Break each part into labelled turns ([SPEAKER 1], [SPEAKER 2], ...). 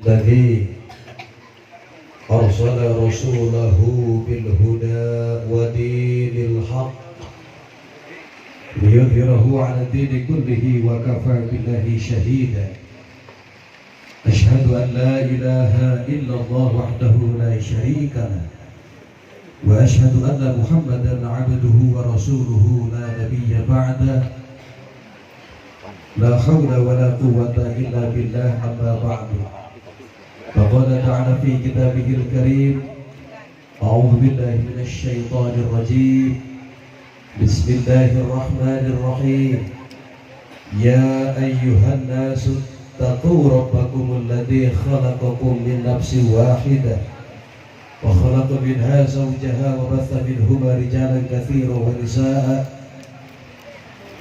[SPEAKER 1] الذي أرسل رسوله بالهدى ودين الحق ليظهره على الدين كله وكفى بالله شهيدا. أشهد أن لا إله إلا الله وحده لا شريك له وأشهد أن محمدا عبده ورسوله لا نبي بعده لا حول ولا قوة إلا بالله أما بعد. فقال تعالى في كتابه الكريم: أعوذ بالله من الشيطان الرجيم. بسم الله الرحمن الرحيم. يا أيها الناس اتقوا ربكم الذي خلقكم من نفس واحدة وخلق منها زوجها وبث منهما رجالا كثيرا ونساء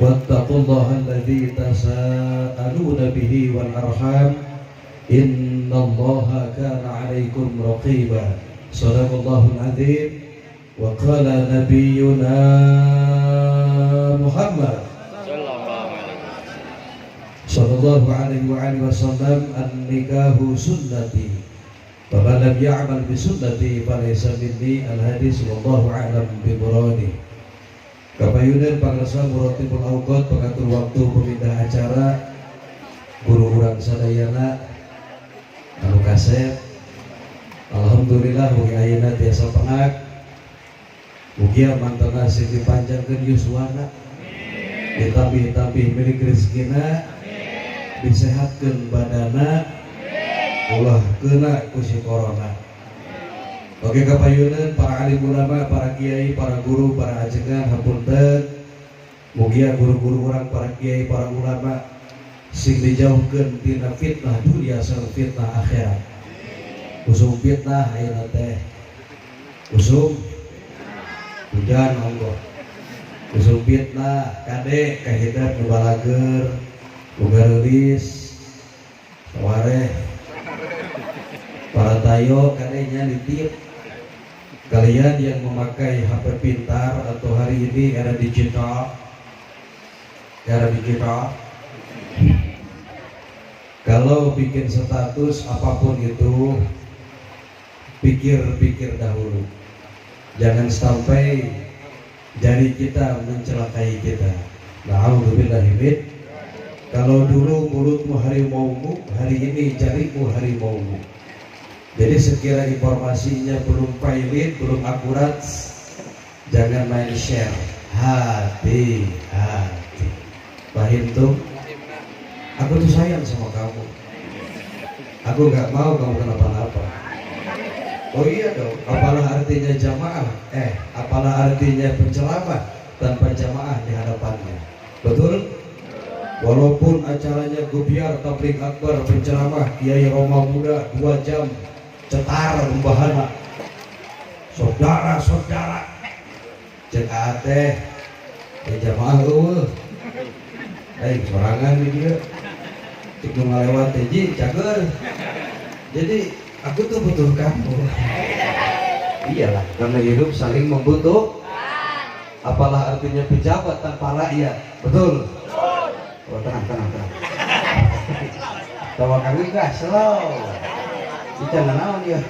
[SPEAKER 1] واتقوا الله الذي تساءلون به والأرحام إن الله كان عليكم رقيبا. صدق الله العظيم. وقال نبينا محمد صلى الله عليه وآله وسلم: النكاح سنتي فمن لم يعمل بسنتي فليس مني. الحديث والله أعلم بمراده. Kapayunan pangrasa muratibul awqat pengatur waktu pemindah acara guru urang sadayana anu kasep. Alhamdulillah mugi ayeuna tiasa pangak, mugi mantona sing dipanjangkeun yuswana, ditambih-tambih milik rezekina, disehatkeun badana, ulah keuna ku si corona. Oke kapayunan para alim ulama, para kiai, para guru, para ajengan hapunten, mugia guru-guru orang, para kiai, para ulama sing dijauhkeun tina fitnah dunia sareng fitnah akhirat. Usum fitnah ayeuna teh. Usum hujan monggo. Usum fitnah kade kahidap nu balager, nu gaeulis, sawareh. Para tayo kadenya ditip. Kalian yang memakai HP pintar atau hari ini era digital, kalau bikin status apapun itu pikir-pikir dahulu, jangan sampai jari kita mencelakai kita. Na'udzubillahi. Kalau dulu mulutmu harimaumu, hari ini jarimu harimaumu. Jadi sekira informasinya belum valid, belum akurat, jangan main share. Hati-hati. Paham tuh? Aku tuh sayang sama kamu. Aku gak mau kamu kenapa-napa. Oh iya dong. Apalah artinya jamaah? Apalah artinya penceramah tanpa jamaah di hadapannya? Betul? Walaupun acaranya gubiar, tabligh akbar, penceramah, kiai Roma muda 2 jam cetar membahana saudara-saudara cek teh jamaah eueuh sorangan di dieu cek nu ngalewat teh cager. Jadi aku tuh butuh kamu. Iyalah, karena hidup saling membutuhkan. Apalah artinya pejabat tanpa rakyat? Betul? Oh, tenang. Tawa kami gak slow. Bicara naon dia.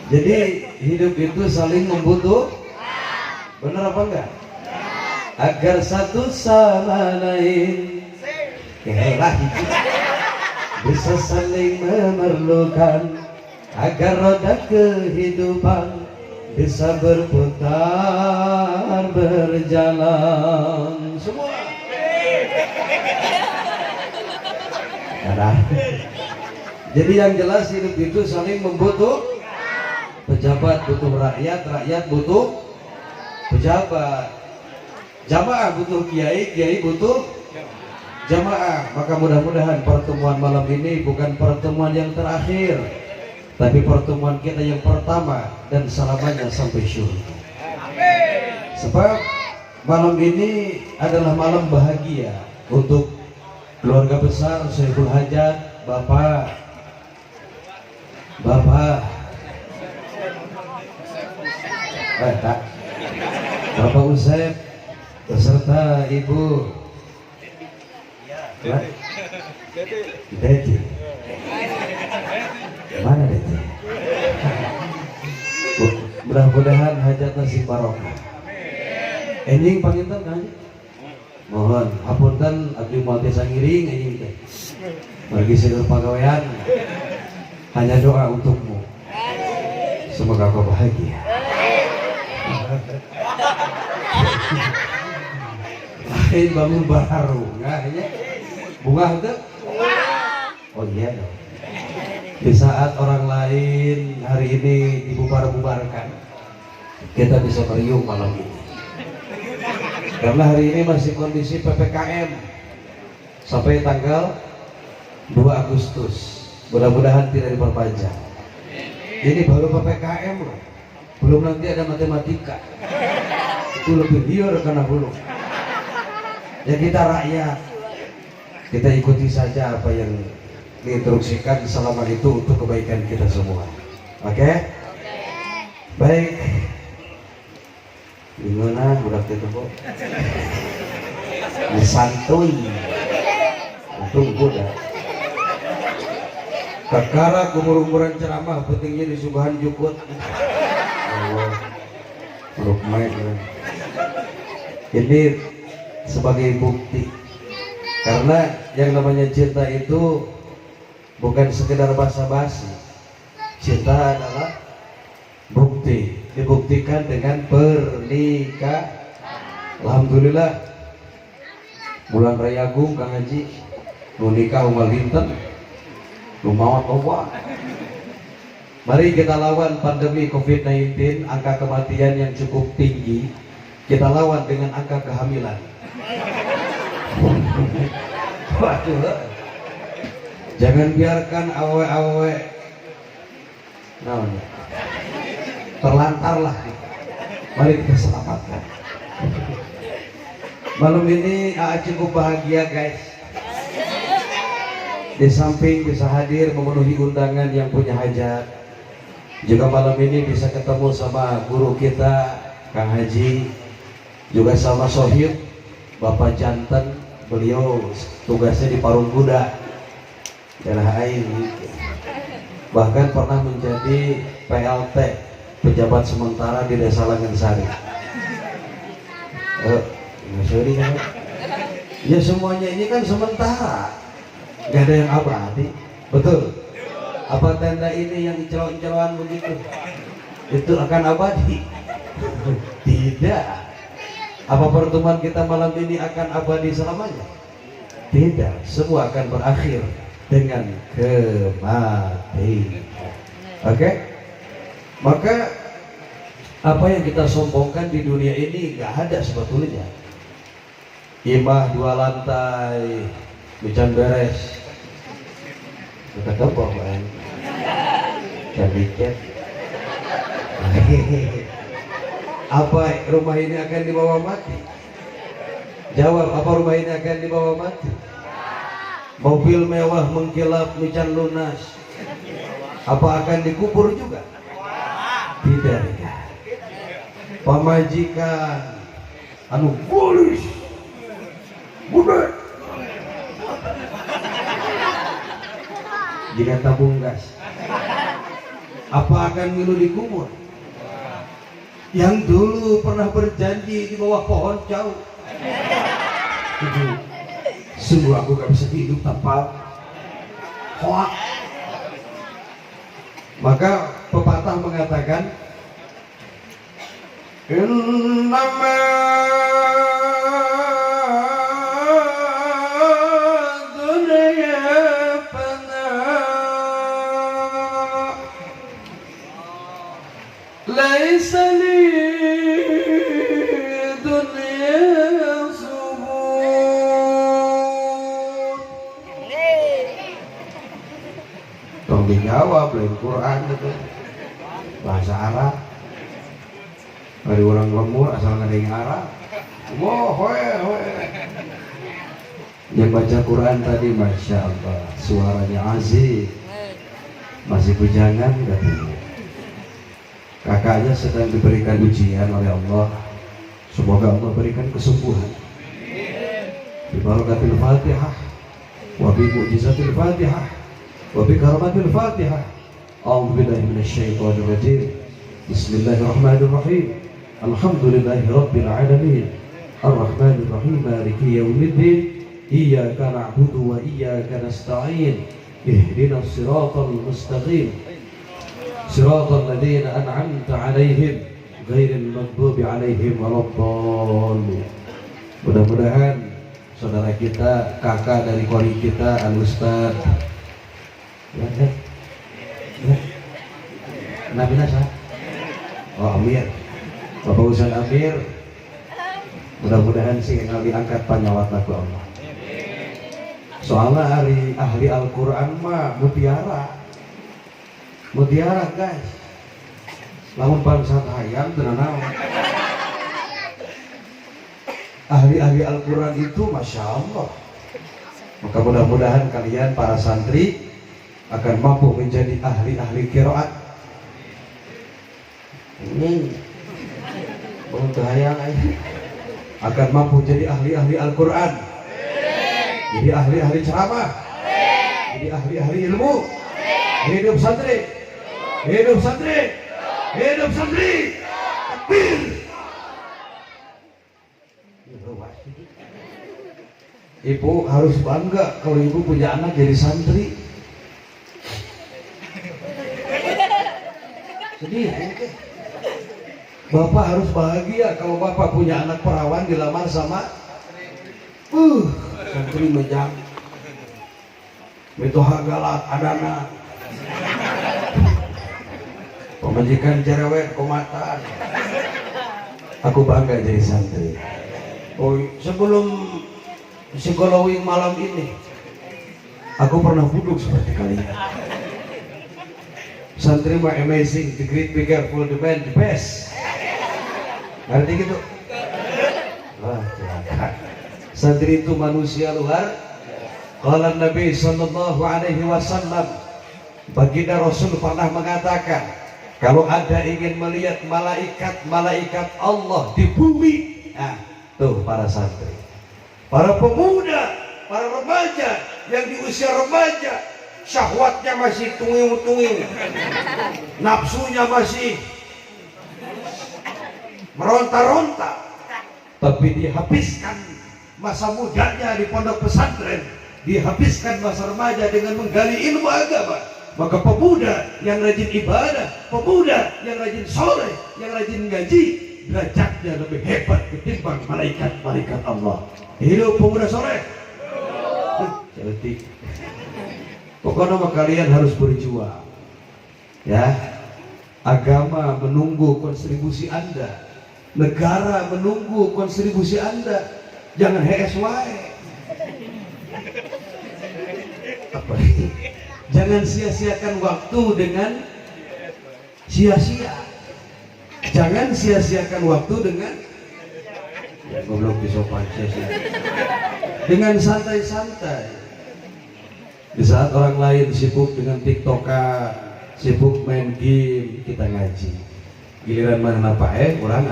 [SPEAKER 1] Jadi hidup itu saling membutuhkan. Benar apa enggak? Agar satu sama lain bisa saling memerlukan, agar roda kehidupan bisa berputar berjalan. Semua. Ada. Jadi yang jelas hidup itu saling membutuhkan. Pejabat butuh rakyat, rakyat butuh pejabat. Jamaah butuh kiai, kiai butuh jamaah. Maka mudah-mudahan pertemuan malam ini bukan pertemuan yang terakhir, tapi pertemuan kita yang pertama dan selamanya sampai syurga. Sebab malam ini adalah malam bahagia untuk keluarga besar Syekhul Hajat, Bapak Usep beserta Ibu Dedi. Mudah-mudahan hajat nasib barokah. Enjing panginten kan? Mohon hapunten abdi moal tiasa ngiring enjing teh. Bagi seluruh pegawaian hanya doa untukmu. Semoga kau bahagia. Lain bangun baru, nggak ya? Bunga itu? Oh iya dong. Di saat orang lain hari ini dibubar-bubarkan, kita bisa meriung malam ini. Karena hari ini masih kondisi PPKM sampai tanggal 2 Agustus. Mudah-mudahan tidak diperpanjang. Ini baru PPKM loh. Belum nanti ada matematika. Itu lebih liar karena belum. Ya kita rakyat, kita ikuti saja apa yang diinstruksikan selama itu untuk kebaikan kita semua. Oke? Baik. Gimana budak itu kok? Santuy. Tunggu dah. Kakara umur-umuran ceramah pentingnya di subahan jukut. Allah. Rukmai. Ini sebagai bukti. Karena yang namanya cinta itu bukan sekedar basa-basi. Cinta adalah bukti, dibuktikan dengan pernikahan. Alhamdulillah bulan Raya Agung Kang Haji nu nikah umal dinten nu maot loba. Mari kita lawan pandemi COVID-19, angka kematian yang cukup tinggi. Kita lawan dengan angka kehamilan. Waduh. Jangan biarkan awe-awe terlantarlah. Mari kita selamatkan. Malam ini cukup bahagia guys. Di samping bisa hadir memenuhi undangan yang punya hajat, juga malam ini bisa ketemu sama guru kita Kang Haji, juga sama Sohib Bapak Janten. Beliau tugasnya di Parung Kuda daerah Ain, bahkan pernah menjadi PLT pejabat sementara di Desa Langensari. Ya semuanya ini kan sementara, nggak ada yang abadi, betul? Apa tenda ini yang incelan-incelan begitu itu akan abadi? Tidak. Apa pertemuan kita malam ini akan abadi selamanya? Tidak. Semua akan berakhir dengan kematian. Oke? Maka apa yang kita sombongkan di dunia ini nggak ada sebetulnya. Imah 2 lantai, hujan beres. Kita kepok kan? Cantiknya. Apa rumah ini akan dibawa mati? Jawab, apa rumah ini akan dibawa mati? Mobil mewah mengkilap mican lunas, apa akan dikubur juga? Tidak. Pamajikan anu gulis budak jika tabung gas, apa akan milu dikubur? Yang dulu pernah berjanji di bawah pohon jauh. Sungguh aku gak bisa hidup tanpa hoak. Maka pepatah mengatakan, innama dunya fana laisa li dunya subur. Tong dijawab lain Quran itu bahasa Arab. Dari orang lemur asal nggak ada yang Arab. Yang baca Quran tadi Masya Allah, suaranya azim, masih bujangan katanya. Kakaknya sedang diberikan ujian oleh Allah. Semoga Allah berikan kesembuhan. Bi barakatil Fatihah, wa bi mu'jizatil Fatihah, wa bi karamatil Fatihah. A'udzu billahi minasyaitonir rajim. Bismillahirrahmanirrahim. Alhamdulillahi rabbil alamin. Ar-Rahmanir Rahim. Maliki yaumiddin. Iyyaka na'budu wa iyyaka nasta'in. Ihdinas siratal mustaqim. Siratal ladzina an'amta 'alaihim ghairil maghdubi 'alaihim waladdallin. Mudah-mudahan saudara kita, kakak dari kori kita, Al-Ustaz Nabi Nasa, oh Amir, Bapak Ustaz Amir, mudah-mudahan sih yang diangkat panyawat ku Allah. Soalnya hari ahli Al-Quran mah mutiara guys, lamun bangsa hayam tenang. Ahli-ahli Al-Quran itu Masya Allah. Maka mudah-mudahan kalian para santri akan mampu menjadi ahli-ahli qiraat. Ini untuk hayang akan mampu jadi ahli-ahli Al-Quran, jadi ahli-ahli ceramah, jadi ahli-ahli ilmu. Hidup santri, hidup santri, hidup santri. Takbir. Ibu harus bangga kalau ibu punya anak jadi santri. Sedih. Bapak harus bahagia kalau bapak punya anak perawan dilamar sama santri mejang. Itu hagalat adana. Pemajikan cerewet komatan. Aku bangga jadi santri. Oh, sebelum psikologing malam ini aku pernah duduk seperti kalian. Santri mah amazing, the great, be careful, the man, the best. Ngerti gitu? Wah, santri itu manusia luar. Qala Nabi sallallahu alaihi wasallam, baginda Rasul pernah mengatakan, kalau Anda ingin melihat malaikat Allah di bumi, nah, tuh para santri, para pemuda, para remaja yang di usia remaja, syahwatnya masih tungiu-tungiu, nafsunya masih meronta-ronta, tapi dihabiskan masa mudanya di pondok pesantren, dihabiskan masa remaja dengan menggali ilmu agama. Maka pemuda yang rajin ibadah, pemuda yang rajin soleh, yang rajin ngaji, derajatnya lebih hebat ketimbang malaikat-malaikat Allah. Hidup pemuda soleh. Cantik. Pokoknya kalian harus berjuang. Ya, agama menunggu kontribusi Anda, negara menunggu kontribusi Anda. Jangan HSY. Apa ini? Jangan sia-siakan waktu dengan sia-sia. Jangan sia-siakan waktu dengan goblok di sopan sia-sia. Dengan santai-santai. Di saat orang lain sibuk dengan TikTokan, sibuk main game, kita ngaji. Giliran mana apa orang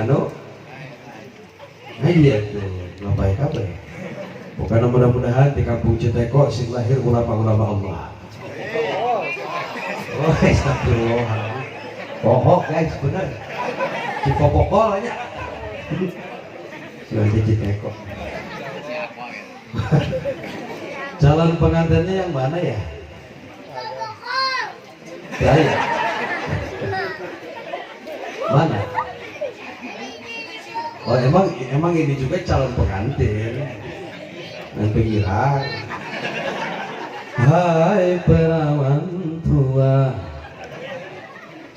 [SPEAKER 1] iya tuh, ngapain kabe? Bukan mudah-mudahan di kampung Citeko sing lahir ulama-ulama Allah. Oh, astagfirullah. Pohok guys, bener. Cipopokol aja. Sudah Citeko. Jalan pengantinnya yang mana ya? Saya. Mana? Oh emang ini juga calon pengantin. Yang pinggiran. Hai perawan tua,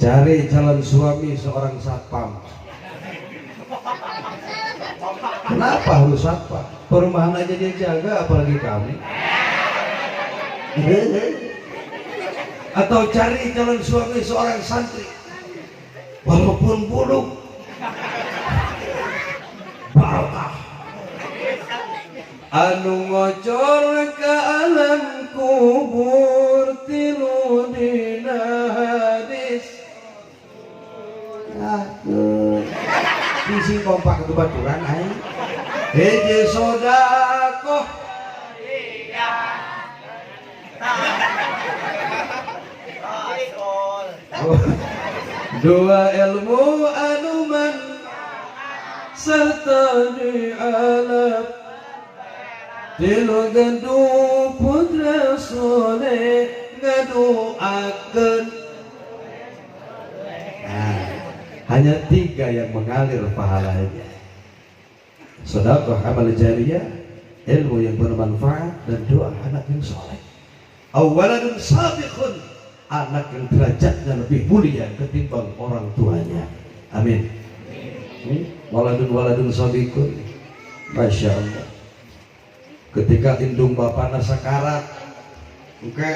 [SPEAKER 1] cari calon suami seorang satpam. Kenapa harus satpam? Perumahan aja dia jaga, apalagi kami. Atau cari calon suami seorang santri, walaupun buluk, barokah. Anu ngocor ke alam kubur tilu dina hadis. Aduh, isi kompak kebaturan ay. Hiji sodakoh. dua ilmu anuman serta dialap tilu gandu putra soleh ngaduakeun. Nah, hanya 3 yang mengalir pahalanya: sedekah, amal jariyah, ilmu yang bermanfaat, dan doa anak yang soleh. Awaladun sabiqun, anak yang derajatnya lebih mulia ketimbang orang tuanya. Amin. Waladun sabiqun, masya Allah. Ketika indung bapana sakarat, oke,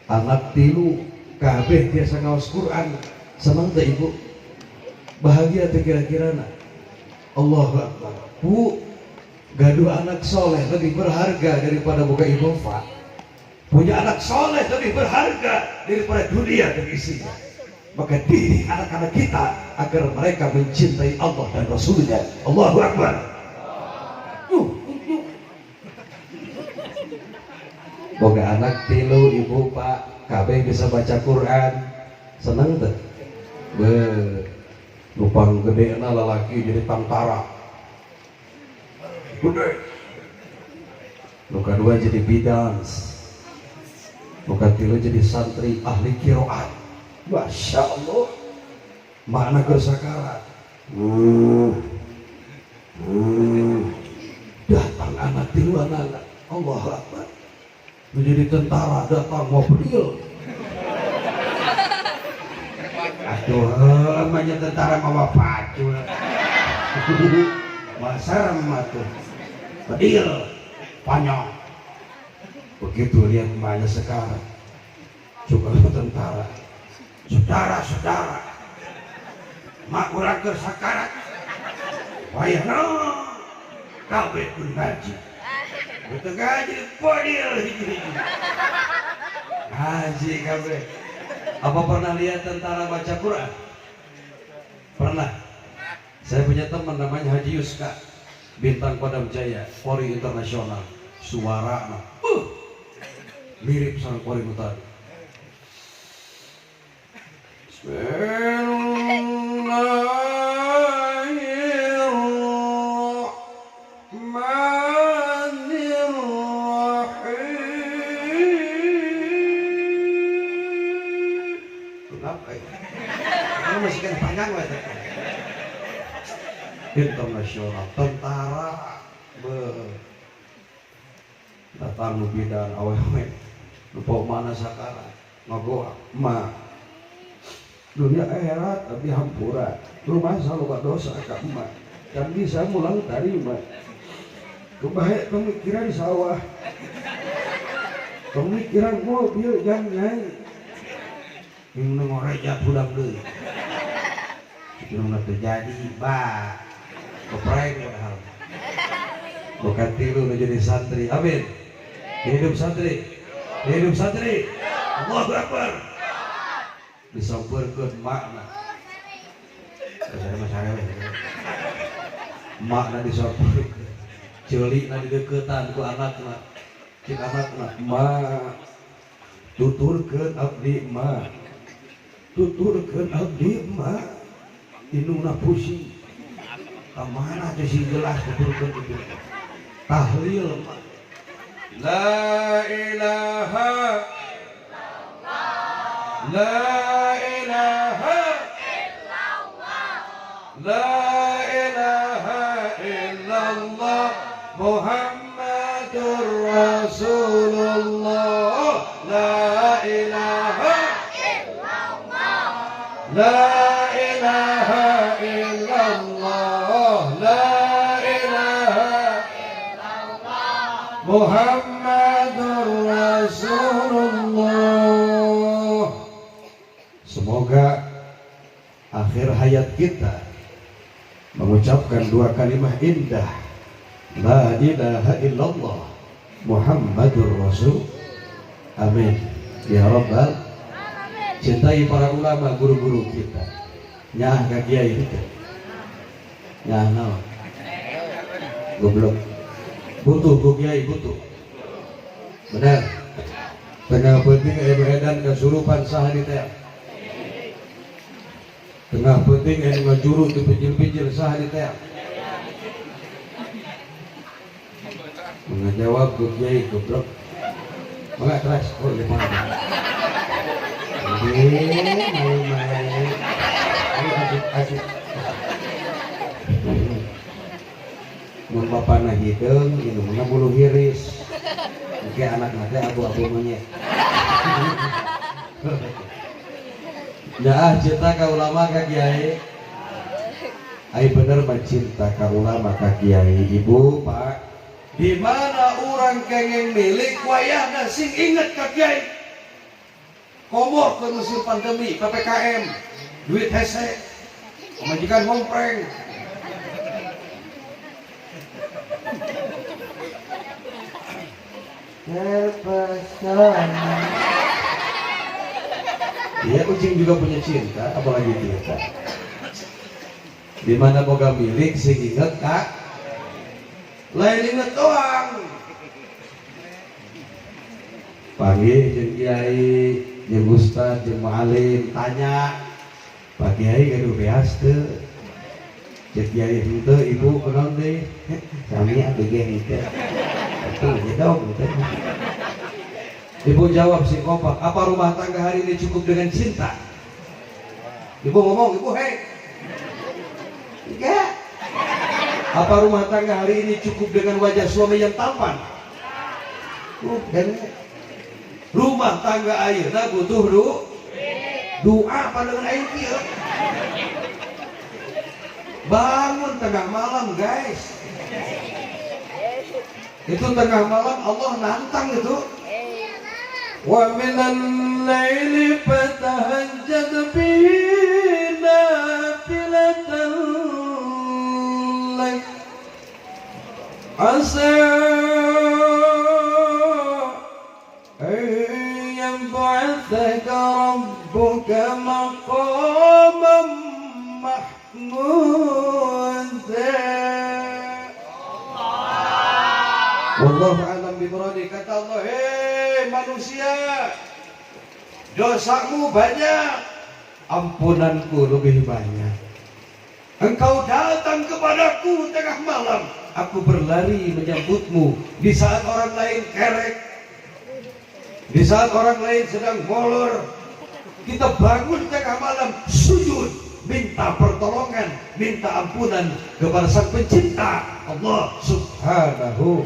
[SPEAKER 1] anak tilu kabeh biasa ngaos Quran, senang tak ibu? Bahagia tak kira-kira nak? Allahu Akbar. Bu, gaduh anak soleh lebih berharga daripada buka ibu fa. Punya anak soleh lebih berharga daripada dunia dan isinya. Maka didik anak-anak kita agar mereka mencintai Allah dan Rasulnya. Allahu Akbar. Boga anak tilu ibu pak kabeh bisa baca Quran, seneng tuh. Lupang gede na lalaki jadi tentara gede, luka dua jadi bidans, luka tilu jadi santri ahli kiroat. Masya Allah, makna gersakarat. Datang anak tilu anak, Allah Akbar, menjadi tentara datang mobil. Aduh, namanya tentara mawa pacu. Masa ramatu, pedil, panjang. Begitu lihat emaknya sekarang, juga tentara. Saudara-saudara, mak urang keur sakarat. Wayahna kabeh pun ngaji. Itu ngaji pedil hiji-hiji. Ngaji kabeh. Apa pernah lihat tentara baca Quran? Pernah. Saya punya teman namanya Haji Yuska, bintang Kodam Jaya, Polri Internasional. Suara mirip sama Polri Utara. Masih kan panjang lah internasional tentara datang bidan awewe lupa mana sekarang ngagoa ma dunia akhirat tapi hampura rumah selalu dosa ke emak dan bisa mulang tarima kebaik pemikiran sawah pemikiran mobil jangan yang ngereja pulang deh itu terjadi bah kepreng padahal bukan tilu menjadi santri. Amin. Hidup santri, hidup santri. Allahu Akbar. Disampurkeun makna makna disampurkeun ceulina dideuketan ku anakna cik anakna ma tuturkeun abdi ma tuturkeun abdi ma inuna pusing kemana tuh si jelas tuturkeun itu tahlil la ilaha la ilaha illallah la ilaha illallah Muhammadur Rasulullah la ilaha illallah la ilaha illallah la ilaha illallah Muhammadur Rasulullah. Semoga akhir hayat kita mengucapkan dua kalimat indah la ilaha illallah Muhammadur Rasul. Amin ya Rabbal. Cintai para ulama guru-guru kita. Nyah ka kiai kita. Nyah naon? Goblok. Butuh ku kiai butuh. Benar. Tengah penting edan kesurupan saha di teh. tengah penting yang ngajurut di pinggir-pinggir sah di teh menjawab ke kiai goblok enggak keras oh di mana malu-malu asik mun bapana hideung indungna bulu hiris oke anak-anaknya abu-abu monyet nah cinta ka ulama ka kiai ai bener mah cinta ka ulama ka kiai ibu pak di mana orang kengeng milik wayahna sing inget ka kiai komor ke musim pandemi PPKM duit hese majikan ngompreng iya kucing juga punya cinta apalagi kita di mana boga milik sing inget kak lain inget doang panggil jeung kiai jeung ustad jeung mualim tanya pak kiai gaduh beas teu jeung kiai henteu ibu kunaon deui sami atuh ge henteu atuh ge dong ibu jawab si kompak apa rumah tangga hari ini cukup dengan cinta ibu ngomong ibu hei enggak apa rumah tangga hari ini cukup dengan wajah suami yang tampan dan rumah tangga ayeuna butuh doa pandangan aing kieu bangun tengah malam guys itu tengah malam Allah nantang itu wa minal laili fatahajjad bihi nafilatan lak asa ayyam ba'athaka rabbuka maqaman mahmuda wallahu a'lam bimuradi kata Allah manusia dosamu banyak ampunanku lebih banyak engkau datang kepadaku tengah malam aku berlari menyambutmu di saat orang lain kerek di saat orang lain sedang molor kita bangun tengah malam sujud minta pertolongan minta ampunan kepada sang pencipta Allah subhanahu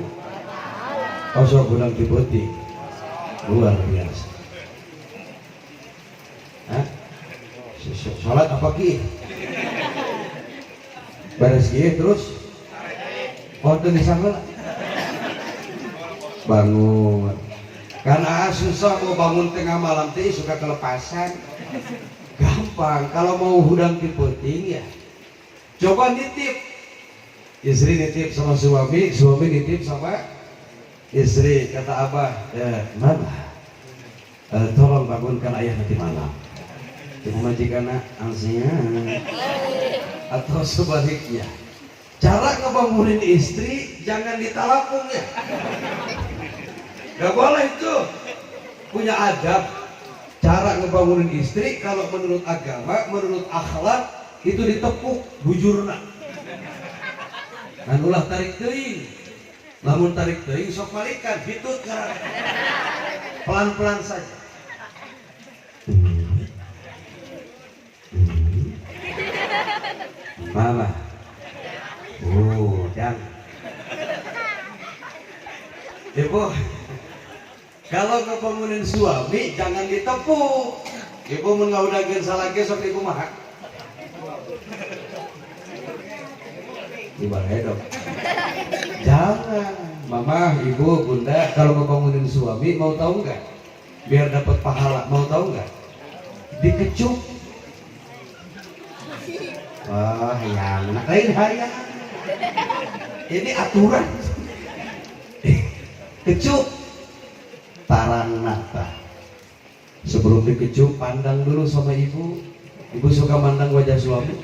[SPEAKER 1] wa ta'ala diboti luar biasa. Hah? Sholat apa ki? Beres ki terus? Waktu di sana bangun. Karena susah mau bangun tengah malam teh suka kelepasan. Gampang kalau mau hudang di penting ya. Coba nitip. Istri nitip sama suami, suami nitip sama istri kata abah mama tolong bangunkan ayah nanti malam cuma majikan angsinya atau sebaliknya cara ngebangunin istri jangan ditelepon ya gak boleh itu punya adab cara ngebangunin istri kalau menurut agama menurut akhlak itu ditepuk bujurna dan ulah tarik teuing lamun tarik teuing sok balikan hitut karena pelan-pelan saja mama dan ibu kalau ngebangunin suami jangan ditepuk ibu mun ngaudageun salage sok ibu mah ibadah dong jangan mama ibu bunda kalau ngebangunin suami mau tahu nggak biar dapat pahala mau tahu nggak dikecup wah yang lain hayang ini aturan kecup taranata sebelum dikecup pandang dulu sama ibu suka mandang wajah suami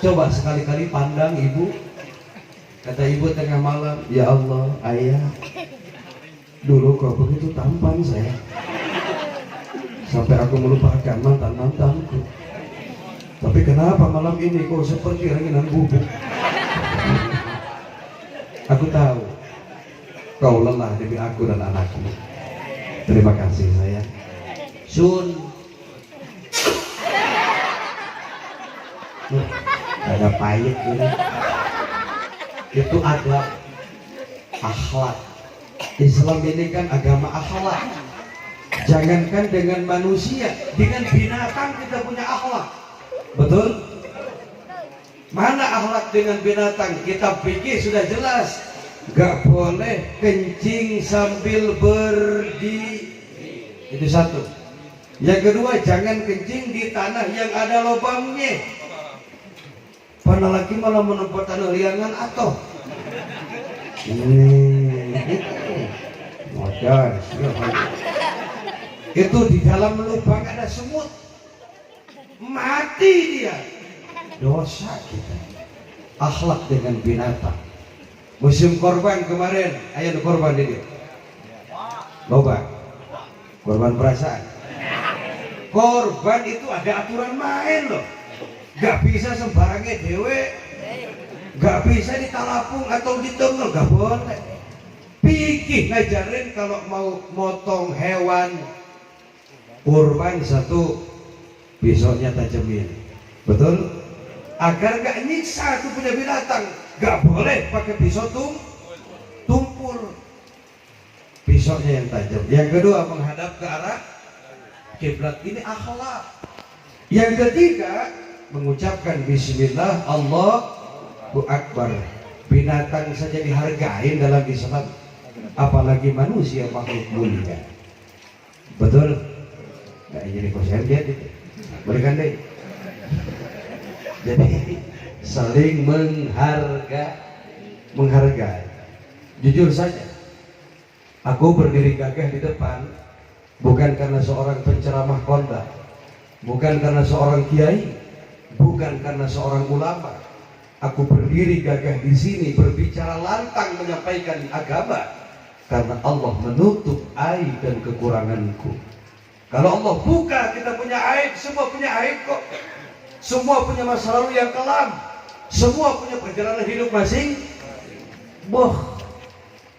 [SPEAKER 1] coba sekali-kali pandang ibu kata ibu tengah malam ya Allah ayah dulu kok begitu tampan saya sampai aku melupakan mantan-mantanku Tapi kenapa malam ini kok seperti ranginan bubuk? Aku tahu kau lelah demi aku dan anakku. Terima kasih sayang. Sun. Ada pahit ini. Itu adab, akhlak. Islam ini kan agama akhlak. Jangankan dengan manusia, dengan binatang kita punya akhlak. Betul? Mana akhlak dengan binatang? Kita pikir sudah jelas. Gak boleh kencing sambil berdiri. Itu satu. Yang kedua, jangan kencing di tanah yang ada lubangnya. Pana lagi malah menempat tanah liangan atau modal. Itu di dalam lubang ada semut, mati dia. Dosa kita. Akhlak dengan binatang. Musim korban kemarin, ayo korban ini. Loba. Korban perasaan. Korban itu ada aturan main loh. Gak bisa sembarangnya dewe, gak bisa ditalapung atau ditunggu, gak boleh. Pikir ngajarin kalau mau motong hewan kurban satu, besoknya tajamin, betul? Agar gak nyiksa itu punya binatang, gak boleh pakai pisau tumpul, pisaunya yang tajam. Yang kedua, menghadap ke arah kiblat, ini akhlak. Yang ketiga, mengucapkan bismillah, Allahu Akbar. Binatang saja dihargai dalam Islam, apalagi manusia makhluk mulia. Betul? Nggak jadi kosen dia itu. Berikan deh. Jadi saling menghargai. Jujur saja, aku berdiri gagah di depan bukan karena seorang penceramah kondang, bukan karena seorang kiai, bukan karena seorang ulama. Aku berdiri gagah di sini berbicara lantang menyampaikan agama karena Allah menutup aib dan kekuranganku. Kalau Allah buka, kita punya aib, semua punya aib kok. Semua punya masa lalu yang kelam, semua punya perjalanan hidup masing.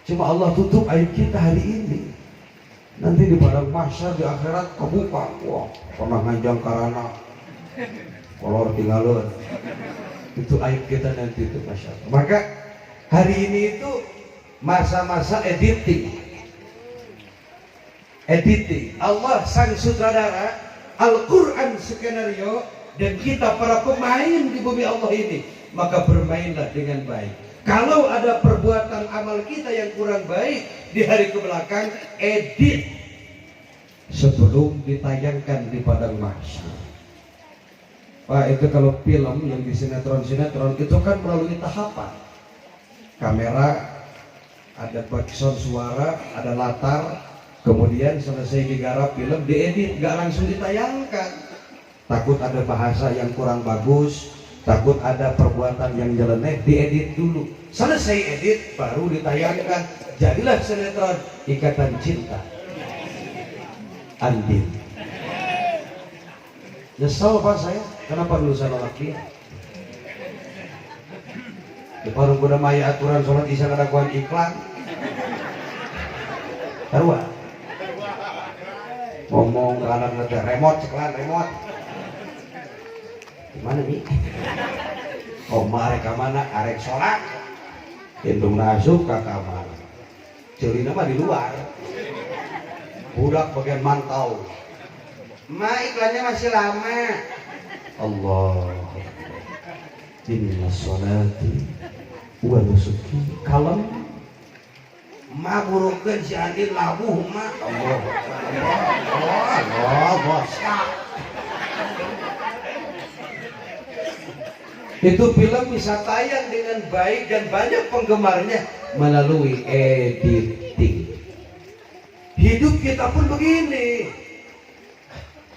[SPEAKER 1] Cuma Allah tutup aib kita hari ini. Nanti di padang mahsyar di akhirat kebuka. Wah, pernah ngajang karana kolor tinggalin. Itu aib kita nanti itu, masya Allah. Maka hari ini itu masa-masa editing. Allah sang sutradara, Al-Quran skenario, dan kita para pemain di bumi Allah ini. Maka bermainlah dengan baik. Kalau ada perbuatan amal kita yang kurang baik di hari kebelakang, edit sebelum ditayangkan di padang mahsyar. Pak, itu kalau film yang di sinetron itu kan melalui tahapan. Kamera, ada background suara, ada latar, kemudian selesai digarap film, diedit, nggak langsung ditayangkan. Takut ada bahasa yang kurang bagus, takut ada perbuatan yang nyeleneh, diedit dulu. Selesai edit, baru ditayangkan. Jadilah sinetron Ikatan Cinta Andin. Nyesel Pak saya, kenapa dulu saya nolak dia? Di parung kuda maya aturan sholat isya ngadakuan iklan. Tarua ngomong ke anak nanti, remote ceklan, remote gimana nih? Oh marek mana? Arek sholat hindung nasuk ke kamar, celina mah di luar, budak bagian mantau. Ma iklannya masih lama. Allah, inna sholati wa nusuki kalem. Ma burukeun si Andin labuh ma. Allah boska. Itu film bisa tayang dengan baik dan banyak penggemarnya melalui editing. Hidup kita pun begini.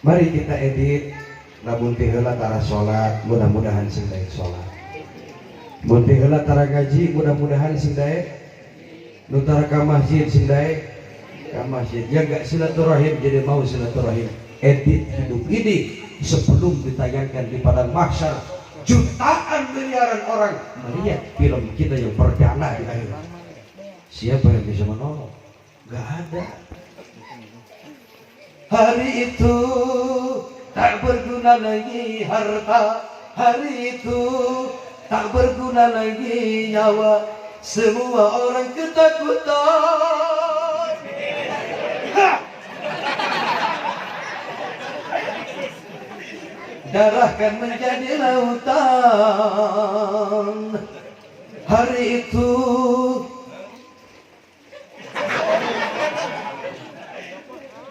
[SPEAKER 1] Mari kita edit, lamun teh heula tara salat, mudah-mudahan sing daek salat. Mun teh heula tara ngaji, mudah-mudahan sing daek nu tara ka masjid sing daek ka masjid. Ya enggak silaturahim jadi mau silaturahim. edit hidup ini sebelum ditayangkan di padang mahsyar. Jutaan miliaran orang melihat film kita yang perdana di akhirat. Siapa yang bisa menolong? Gak ada. Hari itu tak berguna lagi harta, hari itu tak berguna lagi nyawa, semua orang ketakutan. Darah kan menjadi lautan. Hari itu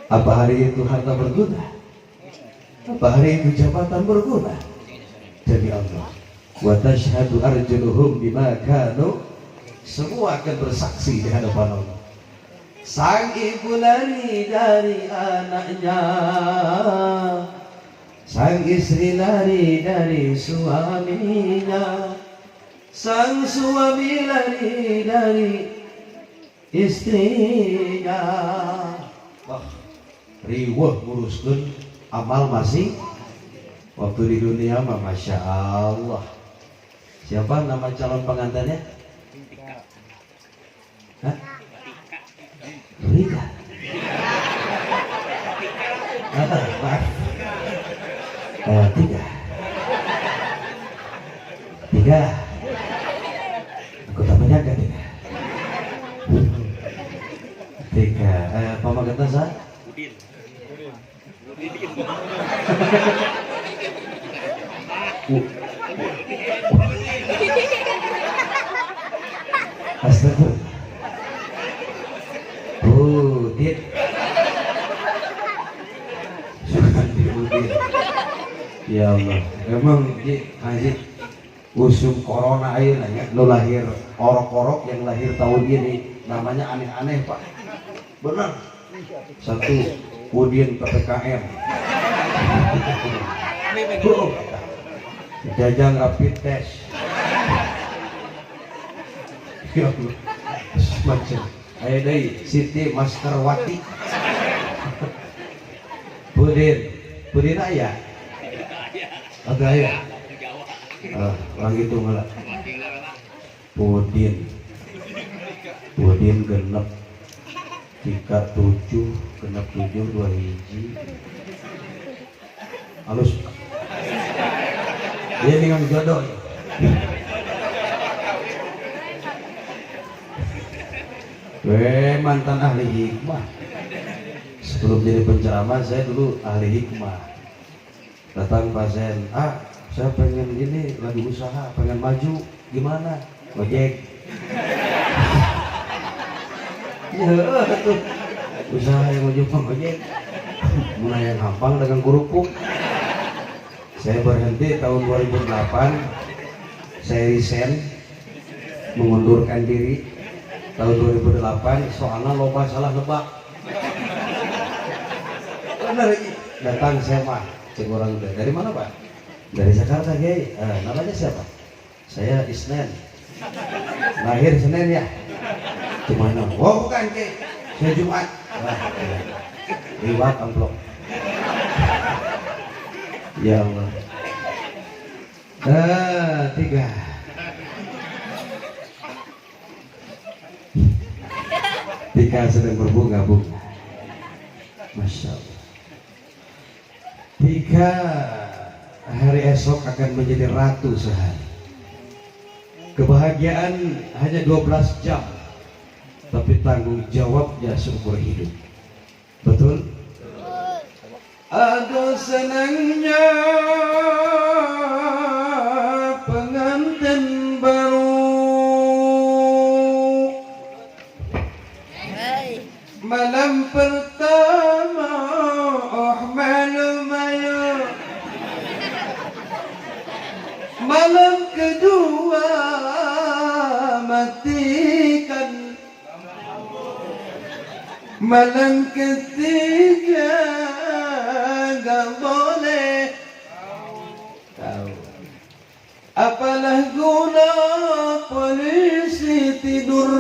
[SPEAKER 1] apa hari itu harta berguna? Apa hari itu jabatan berguna? Demi Allah, wa tashhadu arjuluhum bima kanu, semua akan bersaksi di hadapan Allah. Sang ibu lari dari anaknya, sang istri lari dari suaminya, sang suami lari dari istrinya. Wah, riweuh nguruskeun amal masih waktu di dunia mah, masya Allah. Siapa nama calon pengantinnya? Hah? Rika. Maaf. Tiga. Aku tak menyangka tiga. Tiga. Pamagetan sah? Astagfirullah. Udin. Udin. Ya Allah, emang Haji usum corona aja nanya, lo lahir orok-orok yang lahir tahun ini namanya aneh-aneh Pak. Benar. Satu Udin PPKM. Jajang rapid test. Ya Allah, macam ayo deh Siti Maskerwati. Budin ayah. Ada ayah. Orang itu malah. Budin genep 37 genep 7 2 hiji. Halus. Dia dengan jodoh. Mantan ahli hikmah. Sebelum jadi penceramah saya dulu ahli hikmah. Datang pasien, saya pengen ini lagi usaha, pengen maju, gimana? Ojek. Ya tuh usaha yang ojek. Mulai yang gampang dagang kerupuk. Saya berhenti tahun 2008. Saya resign, mengundurkan diri tahun 2008 soalnya loba salah nebak. Benar ini. Datang saya mah, cek orang udah. Dari mana Pak? Dari Jakarta Kiai. Namanya siapa? Saya Isnen. Lahir Senin ya? Gimana? Oh bukan Kiai, saya Jumat. Riwat amplop. Ya Allah. Tiga. Tiga sedang berbunga-bunga. Masya Allah. Tiga hari esok akan menjadi ratu sehari. Kebahagiaan hanya 12 jam, tapi tanggung jawabnya seumur hidup. Betul? Ada senangnya pengantin baru, malam pertama malu-malu, malam kedua matikan, malam ketiga gak boleh tahu. Apalah guna polisi tidur,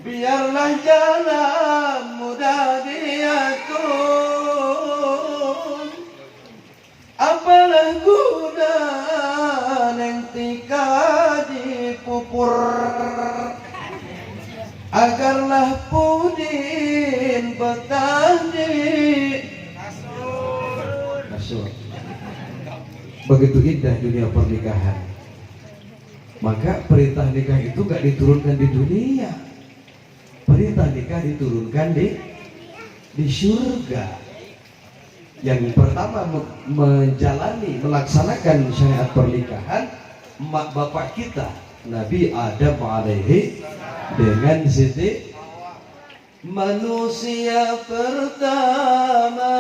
[SPEAKER 1] biarlah jalan mudah dia agarlah pudin petani Nasur. Begitu indah dunia pernikahan. Maka perintah nikah itu gak diturunkan di dunia. Perintah nikah diturunkan di surga. Yang pertama menjalani, melaksanakan syariat pernikahan mak bapak kita Nabi Adam alaihi dengan Siti manusia pertama.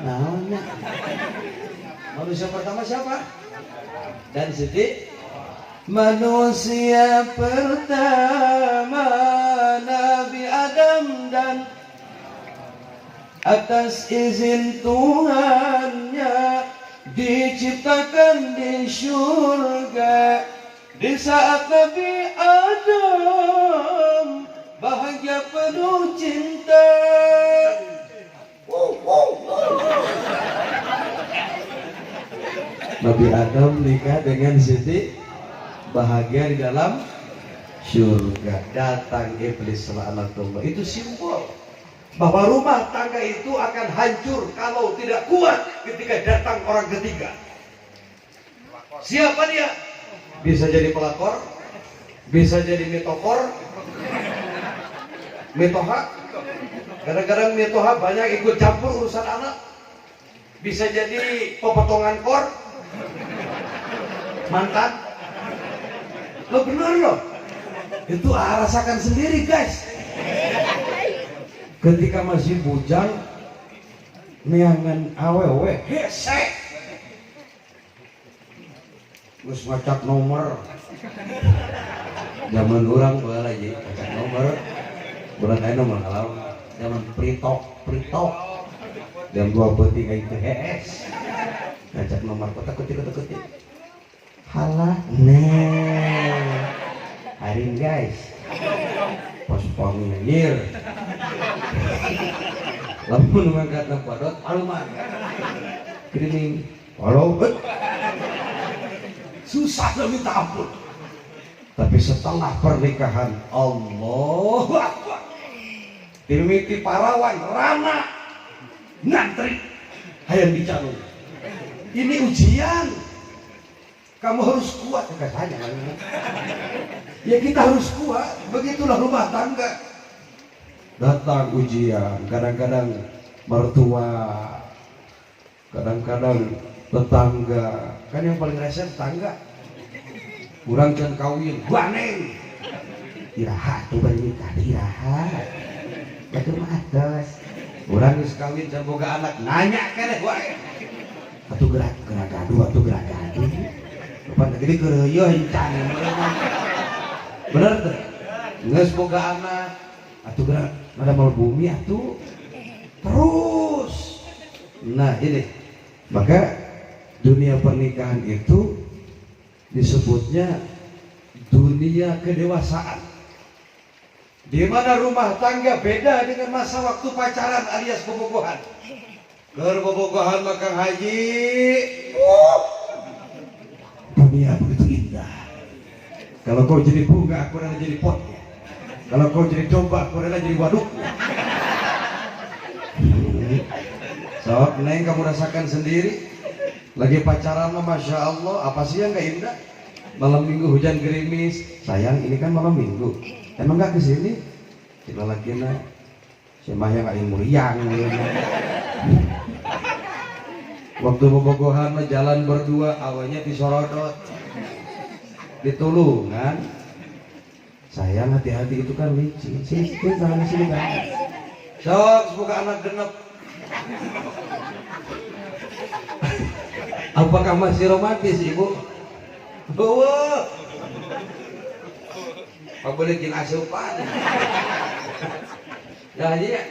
[SPEAKER 1] Nah, manusia pertama siapa? Dan Siti manusia pertama Nabi Adam, dan atas izin Tuhannya diciptakan di surga. Di saat Nabi Adam bahagia penuh cinta, Nabi Adam nikah dengan Siti, bahagia di dalam surga. Datang iblis laknatullah. Itu simbol bahwa rumah tangga itu akan hancur kalau tidak kuat ketika datang orang ketiga. Siapa dia? Bisa jadi pelakor, bisa jadi mitokor, mitoha. Kadang-kadang mitoha banyak ikut campur urusan anak. Bisa jadi pepotongan kor, mantan. Lo bener loh. Itu rasakan sendiri guys. Ketika masih bujang, neangan awewe, hesek. Terus ngacak nomor. Zaman orang boleh lagi ngacak nomor. Bulan lain nomor kalau zaman pritok. Jam 2 peti kayak itu hes. Ngacak nomor kota ketik. Halah, harin guys. Pos pamingir. Lamun mangkat na padot, aluman. Kirining, walau susah lo minta ampun. Tapi setelah pernikahan, Allahu Akbar. Timiti parawan, rana, ngantri, hayang dicalon. Ini ujian. Kamu harus kuat, enggak saja. Ya kita harus kuat. Begitulah rumah tangga. Datang ujian, kadang-kadang mertua, kadang-kadang tetangga. Kan yang paling rese tetangga. Kurang can kawin, baneng. Iraha tuh bernikah, iraha. Itu mah atas. Kurang geus kawin can boga anak, nanya keneh wae. Atuh gerak gaduh, Lupa gede kereueuh encan. Bener tuh. Geus boga anak, atuh gerak ada mal bumi atuh. Terus. Nah, ini. Maka dunia pernikahan itu disebutnya dunia kedewasaan. Di mana rumah tangga beda dengan masa waktu pacaran alias bobogohan. Keur bobogohan makan haji. Dunia begitu indah. Kalau kau jadi bunga, aku rela jadi potnya. Kalau kau jadi domba, aku rela jadi waduknya. Sok, Neng, kamu rasakan sendiri. Lagi pacaran, Masya Allah, apa sih yang gak indah? Malam minggu hujan gerimis. Sayang, ini kan malam minggu. Emang gak kesini? Kita lagi na si Maya gak ilmu riang. Waktu bobogohan jalan berdua, awalnya disorodot, ditulungan. Sayang, hati-hati itu kan licin. Sini tangan sini kan. Sok, semoga anak genep. Apakah masih romantis ibu? Bawa. Apa boleh kin asupan? Ya iya.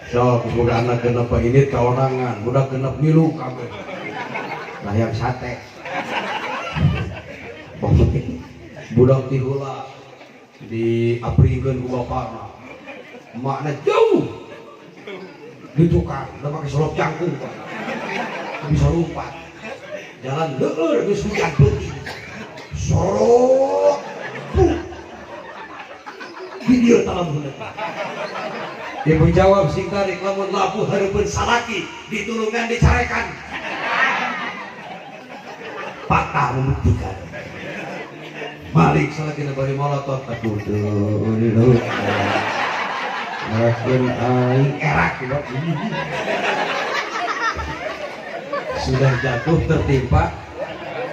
[SPEAKER 1] So, semoga anak genep ini kawanangan, budak genep milu kabeh. Nah yang sate. Budak tihula diapringkeun ku bapana. Makna jauh. Ditukar, udah pakai solop jangkung. Bisa lompat. Jalan leueur geus hujan peuting. sorok video talam. Ibu jawab sing tarik lamun labu hareupeun salaki ditulungan dicarekan patah membuktikan balik salakina bari molotot aku tuh ngelakuin aing erak sudah jatuh tertimpa.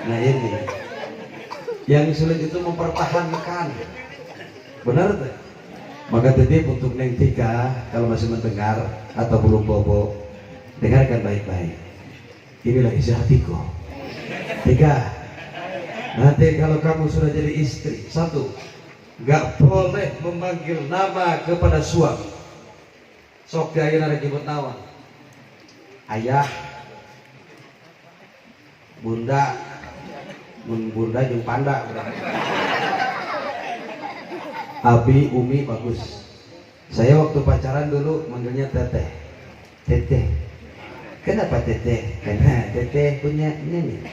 [SPEAKER 1] Nah ini yang sulit itu mempertahankan, benar tuh. Maka titip untuk Neng Tika, kalau masih mendengar atau belum bobo, dengarkan baik-baik. Inilah isi hatiku. Tika, nanti kalau kamu sudah jadi istri, satu, gak boleh memanggil nama kepada suami. Sok gaya nara jemput nawan, ayah, bunda, bunda jeung panda. Abi, Umi bagus. Saya waktu pacaran dulu manggilnya teteh. Teteh. Kenapa teteh? Karena teteh punya nenek.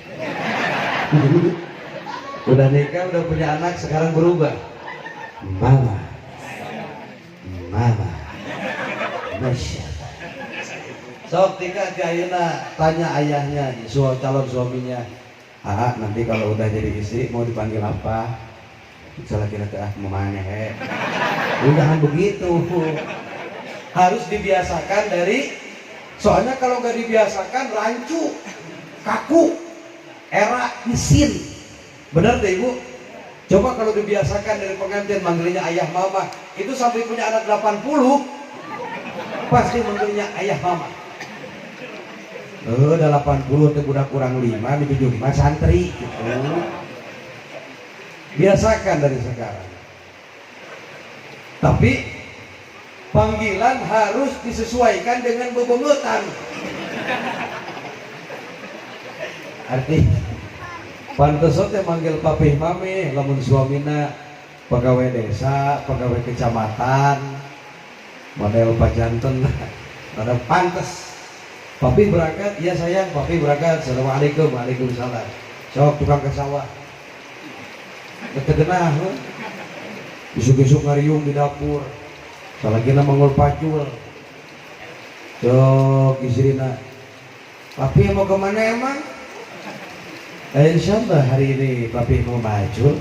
[SPEAKER 1] Udah nikah, udah punya anak, sekarang berubah. Mama. Mama. Masya Allah. Sok Tika ayeuna tanya ayahnya, calon suaminya. Nanti kalau udah jadi istri mau dipanggil apa? Salah kira memangnya jangan begitu, harus dibiasakan dari, soalnya kalau nggak dibiasakan rancu, kaku, era mesin. Benar deh ibu, coba kalau dibiasakan dari pengantin manggilnya ayah mama, itu sampai punya anak 80 pasti manggilnya ayah mama. Udah 80 itu udah kurang 5 di 75 santri gitu. Biasakan dari sekarang. Tapi panggilan harus disesuaikan dengan bebengetan. Arti pantesot yang manggil papih mami, lamun suamina pegawai desa, pegawai kecamatan, model pajanten, ada pantes. Papi berangkat, iya sayang, papi berangkat. Assalamualaikum, waalaikumsalam. Sok tukang ke sawah. Ketegenah, besok-besok ngariung di dapur, salagi mangul pacul. Cok istrina, papi mau kemana emang? Insya Allah hari ini papi mau macul.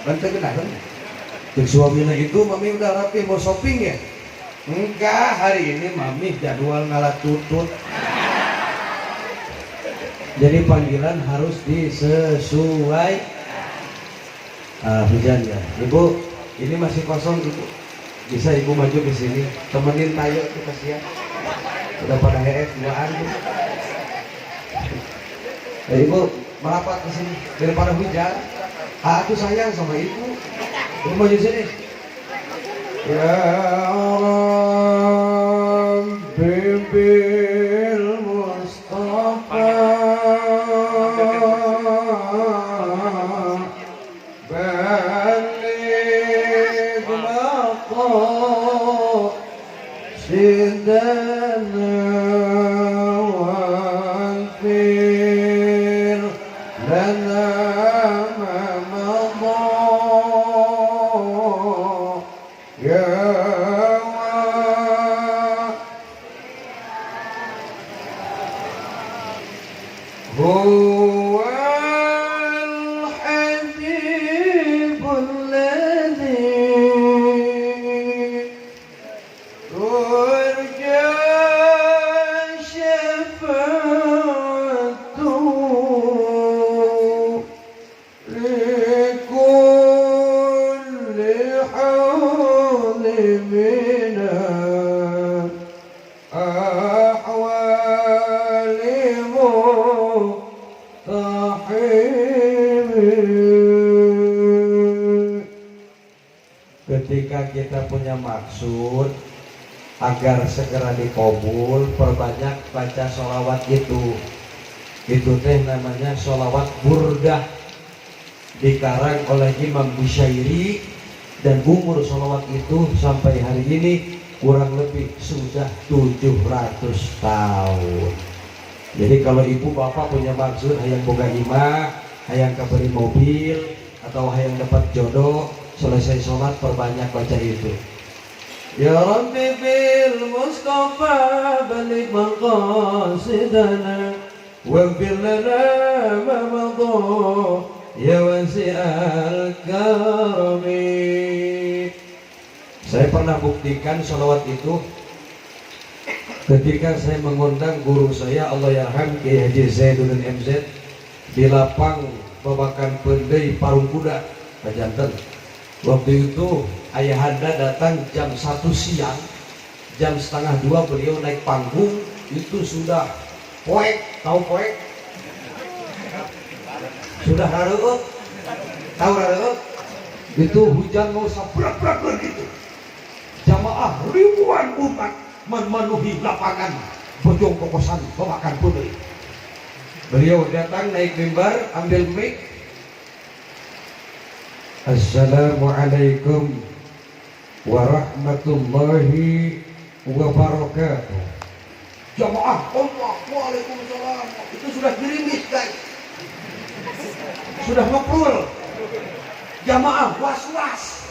[SPEAKER 1] Kan tegenah kan? Cek suaminya itu, mami udah rapi mau shopping ya? Enggak, hari ini mami jadwal ngalah tutut. Jadi panggilan harus disesuaikan. Hujan ya, ibu ini masih kosong ibu, bisa ibu maju ke sini temenin tayo tuh kasihan udah pada heet duaan tuh. Ya, ibu merapat ke sini daripada hujan. Aku sayang sama ibu, ibu maju sini. Ya Rabbi bil Mustafa sidana waghfir lana ma madha ya huwa al-habibul ladzi ketika kita punya maksud agar segera dikabul, perbanyak baca sholawat itu teh namanya sholawat burdah, dikarang oleh Imam Busyairi, dan umur sholawat itu sampai hari ini kurang lebih sudah 700 tahun. Jadi kalau ibu bapak punya maksud hayang boga imah, hayang kaberi mobil atau hayang dapat jodoh, selesai sholat perbanyak baca itu. Ya Rabbi bil Mustafa balik maqasidana waghfir lana ma madha ya wasi'al karami. Saya pernah buktikan sholawat itu ketika saya mengundang guru saya Allah yarham Kiai Haji Zainuddin MZ di lapang babakan pendei Parung Kuda Pajanten. Waktu itu ayahanda datang jam 1 siang, jam setengah 2 beliau naik panggung, itu sudah poek, tahu poek? Sudah rareueut, tahu rareueut? Itu hujan mau sabrak-brak begitu. Jamaah ribuan umat memenuhi lapangan Bojong Kokosan babakan pendei. Beliau datang naik mimbar, ambil mic. Assalamualaikum warahmatullahi wabarakatuh. Jamaah Allah, waalaikumsalam. Itu sudah gerimis guys, sudah ngepul. Jamaah was-was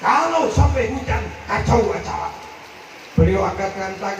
[SPEAKER 1] kalau sampai hujan kacau acara. Beliau angkatkan tangan.